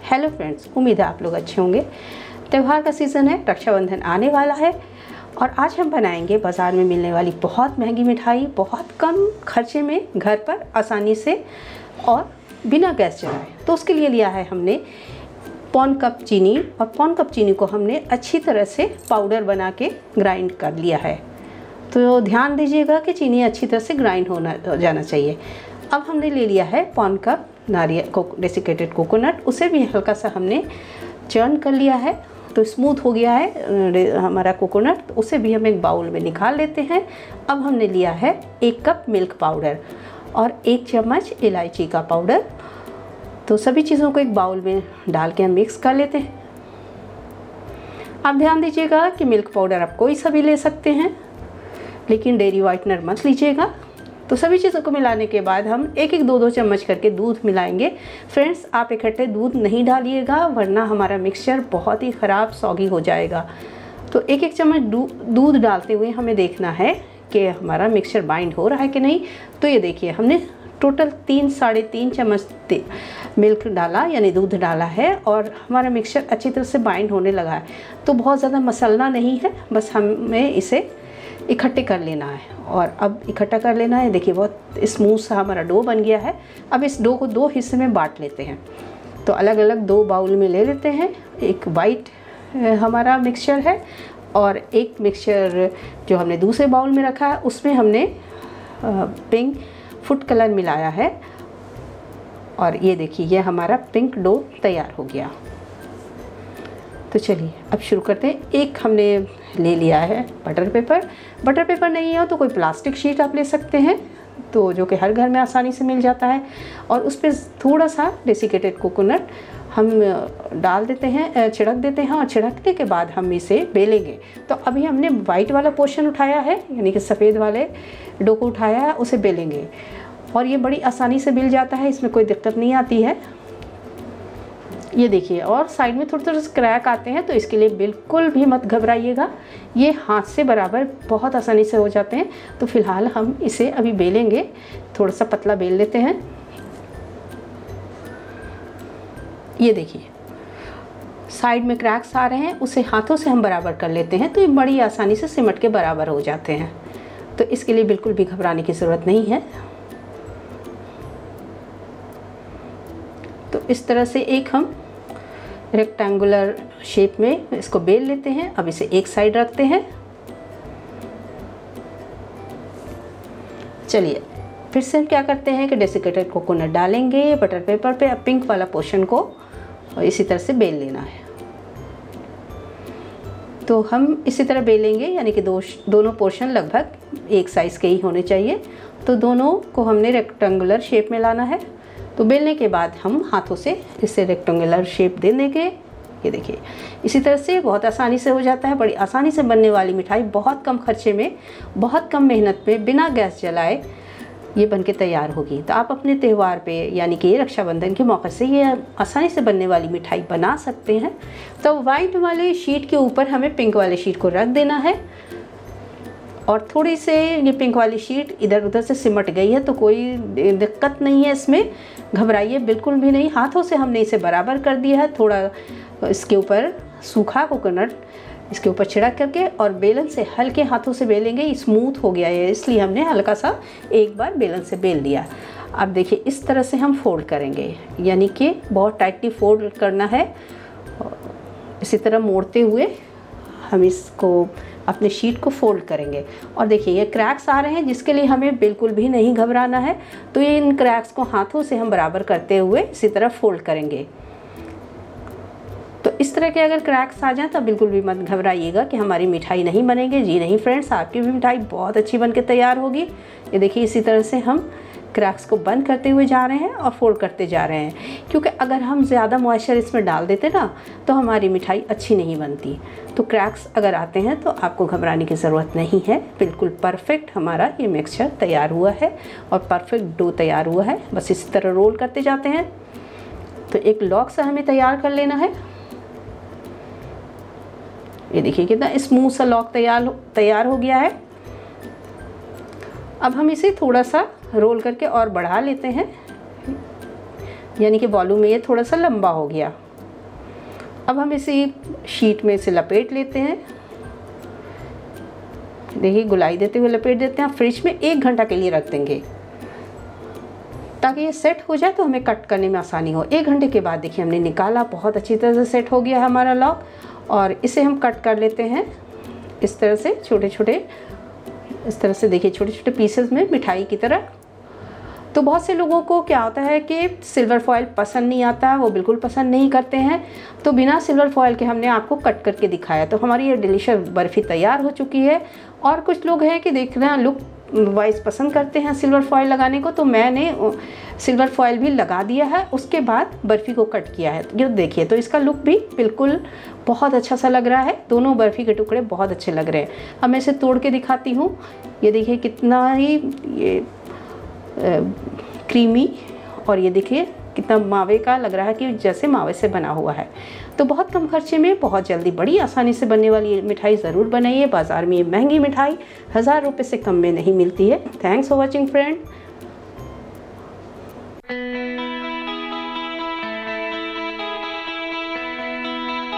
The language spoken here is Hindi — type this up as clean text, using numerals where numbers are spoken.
हेलो फ्रेंड्स, उम्मीद है आप लोग अच्छे होंगे। त्यौहार का सीज़न है, रक्षाबंधन आने वाला है और आज हम बनाएंगे बाज़ार में मिलने वाली बहुत महंगी मिठाई बहुत कम खर्चे में घर पर आसानी से और बिना गैस जलाए। तो उसके लिए लिया है हमने पौन कप चीनी और पौन कप चीनी को हमने अच्छी तरह से पाउडर बना के ग्राइंड कर लिया है। तो ध्यान दीजिएगा कि चीनी अच्छी तरह से ग्राइंड हो जाना चाहिए। अब हमने ले लिया है पौन कप नारियल डेसिकेटेड कोकोनट, उसे भी हल्का सा हमने चर्न कर लिया है तो स्मूथ हो गया है हमारा कोकोनट। उसे भी हम एक बाउल में निकाल लेते हैं। अब हमने लिया है 1 कप मिल्क पाउडर और 1 चम्मच इलायची का पाउडर। तो सभी चीज़ों को एक बाउल में डाल के हम मिक्स कर लेते हैं। आप ध्यान दीजिएगा कि मिल्क पाउडर आप कोई सा भी ले सकते हैं, लेकिन डेयरी वाइटनर मत लीजिएगा। तो सभी चीज़ों को मिलाने के बाद हम 1-1, 2-2 चम्मच करके दूध मिलाएंगे। फ्रेंड्स, आप इकट्ठे दूध नहीं डालिएगा वरना हमारा मिक्सचर बहुत ही ख़राब सॉगी हो जाएगा। तो 1-1 चम्मच दूध डालते हुए हमें देखना है कि हमारा मिक्सचर बाइंड हो रहा है कि नहीं। तो ये देखिए, हमने टोटल 3-3.5 चम्मच मिल्क डाला यानी दूध डाला है और हमारा मिक्सचर अच्छी तरह से बाइंड होने लगा है। तो बहुत ज़्यादा मसलना नहीं है, बस हमें इसे इकट्ठे कर लेना है। और अब इकट्ठा कर लेना है। देखिए, बहुत स्मूथ सा हमारा डो बन गया है। अब इस डो को 2 हिस्से में बांट लेते हैं। तो अलग अलग 2 बाउल में ले लेते हैं। एक वाइट हमारा मिक्सचर है और एक मिक्सचर जो हमने दूसरे बाउल में रखा है उसमें हमने पिंक फूड कलर मिलाया है। और ये देखिए, ये हमारा पिंक डो तैयार हो गया। तो चलिए अब शुरू करते हैं। एक हमने ले लिया है बटर पेपर। बटर पेपर नहीं हो तो कोई प्लास्टिक शीट आप ले सकते हैं, तो जो कि हर घर में आसानी से मिल जाता है। और उस पर थोड़ा सा डेसिकेटेड कोकोनट हम डाल देते हैं, छिड़क देते हैं और छिड़कने के बाद हम इसे बेलेंगे। तो अभी हमने वाइट वाला पोर्शन उठाया है यानी कि सफ़ेद वाले डो को उठाया है, उसे बेलेंगे और ये बड़ी आसानी से मिल जाता है, इसमें कोई दिक्कत नहीं आती है। ये देखिए, और साइड में थोड़े थोड़े क्रैक आते हैं तो इसके लिए बिल्कुल भी मत घबराइएगा, ये हाथ से बराबर बहुत आसानी से हो जाते हैं। तो फिलहाल हम इसे अभी बेलेंगे, थोड़ा सा पतला बेल लेते हैं। ये देखिए, साइड में क्रैक्स आ रहे हैं, उसे हाथों से हम बराबर कर लेते हैं तो ये बड़ी आसानी से सिमट के बराबर हो जाते हैं। तो इसके लिए बिल्कुल भी घबराने की ज़रूरत नहीं है। तो इस तरह से एक हम रेक्टेंगुलर शेप में इसको बेल लेते हैं। अब इसे एक साइड रखते हैं। चलिए फिर से हम क्या करते हैं कि डेसिकेटेड कोकोनट डालेंगे बटर पेपर पे। अब पिंक वाला पोर्शन को और इसी तरह से बेल लेना है। तो हम इसी तरह बेलेंगे यानी कि दोनों पोर्शन लगभग एक साइज़ के ही होने चाहिए। तो दोनों को हमने रेक्टेंगुलर शेप में लाना है। तो बेलने के बाद हम हाथों से इसे रेक्टेंगुलर शेप दे देंगे। ये देखिए, इसी तरह से बहुत आसानी से हो जाता है। बड़ी आसानी से बनने वाली मिठाई बहुत कम खर्चे में, बहुत कम मेहनत में, बिना गैस जलाए ये बनके तैयार होगी। तो आप अपने त्यौहार पे यानी कि रक्षाबंधन के मौके से ये आसानी से बनने वाली मिठाई बना सकते हैं। तो वाइट वाले शीट के ऊपर हमें पिंक वाले शीट को रख देना है और थोड़ी से ये पिंक वाली शीट इधर उधर से सिमट गई है तो कोई दिक्कत नहीं है, इसमें घबराइए बिल्कुल भी नहीं। हाथों से हमने इसे बराबर कर दिया है। थोड़ा इसके ऊपर सूखा कोकोनट इसके ऊपर छिड़क करके और बेलन से हल्के हाथों से बेलेंगे। स्मूथ हो गया है इसलिए हमने हल्का सा एक बार बेलन से बेल दिया। अब देखिए, इस तरह से हम फोल्ड करेंगे यानी कि बहुत टाइटली फोल्ड करना है। इसी तरह मोड़ते हुए हम इसको अपने शीट को फोल्ड करेंगे। और देखिए, ये क्रैक्स आ रहे हैं जिसके लिए हमें बिल्कुल भी नहीं घबराना है। तो ये इन क्रैक्स को हाथों से हम बराबर करते हुए इसी तरह फोल्ड करेंगे। तो इस तरह के अगर क्रैक्स आ जाएं तो बिल्कुल भी मत घबराइएगा कि हमारी मिठाई नहीं बनेगी। जी नहीं फ्रेंड्स, आपकी भी मिठाई बहुत अच्छी बनके तैयार होगी। ये देखिए, इसी तरह से हम क्रैक्स को बंद करते हुए जा रहे हैं और फोल्ड करते जा रहे हैं, क्योंकि अगर हम ज़्यादा मॉइस्चर इसमें डाल देते ना तो हमारी मिठाई अच्छी नहीं बनती। तो क्रैक्स अगर आते हैं तो आपको घबराने की ज़रूरत नहीं है। बिल्कुल परफेक्ट हमारा ये मिक्सचर तैयार हुआ है और परफेक्ट डो तैयार हुआ है। बस इसी तरह रोल करते जाते हैं। तो एक लॉक सा हमें तैयार कर लेना है। ये देखिए, कितना स्मूथ सा लॉक तैयार हो गया है। अब हम इसे थोड़ा सा रोल करके और बढ़ा लेते हैं, यानी कि वॉल्यूम में ये थोड़ा सा लंबा हो गया। अब हम इसी शीट में इसे लपेट लेते हैं। देखिए गुलाई देते हुए लपेट देते हैं। फ्रिज में 1 घंटा के लिए रख देंगे ताकि ये सेट हो जाए तो हमें कट करने में आसानी हो। 1 घंटे के बाद देखिए हमने निकाला, बहुत अच्छी तरह से सेट हो गया है हमारा लौक। और इसे हम कट कर लेते हैं इस तरह से, छोटे छोटे, इस तरह से देखिए छोटे छोटे पीसेस में मिठाई की तरह। तो बहुत से लोगों को क्या होता है कि सिल्वर फॉयल पसंद नहीं आता, वो बिल्कुल पसंद नहीं करते हैं। तो बिना सिल्वर फॉयल के हमने आपको कट करके दिखाया। तो हमारी ये डिलीशियस बर्फ़ी तैयार हो चुकी है। और कुछ लोग हैं कि देख रहे हैं लुक वाइज पसंद करते हैं सिल्वर फॉयल लगाने को, तो मैंने सिल्वर फॉयल भी लगा दिया है, उसके बाद बर्फ़ी को कट किया है। ये देखिए, तो इसका लुक भी बिल्कुल बहुत अच्छा सा लग रहा है। दोनों बर्फ़ी के टुकड़े बहुत अच्छे लग रहे हैं। अब मैं इसे तोड़ के दिखाती हूँ। ये देखिए कितना ही ये क्रीमी, और ये देखिए कितना मावे का लग रहा है कि जैसे मावे से बना हुआ है। तो बहुत कम खर्चे में बहुत जल्दी बड़ी आसानी से बनने वाली ये मिठाई ज़रूर बनाइए। बाज़ार में ये महंगी मिठाई 1000 रुपये से कम में नहीं मिलती है। Thanks for watching friend.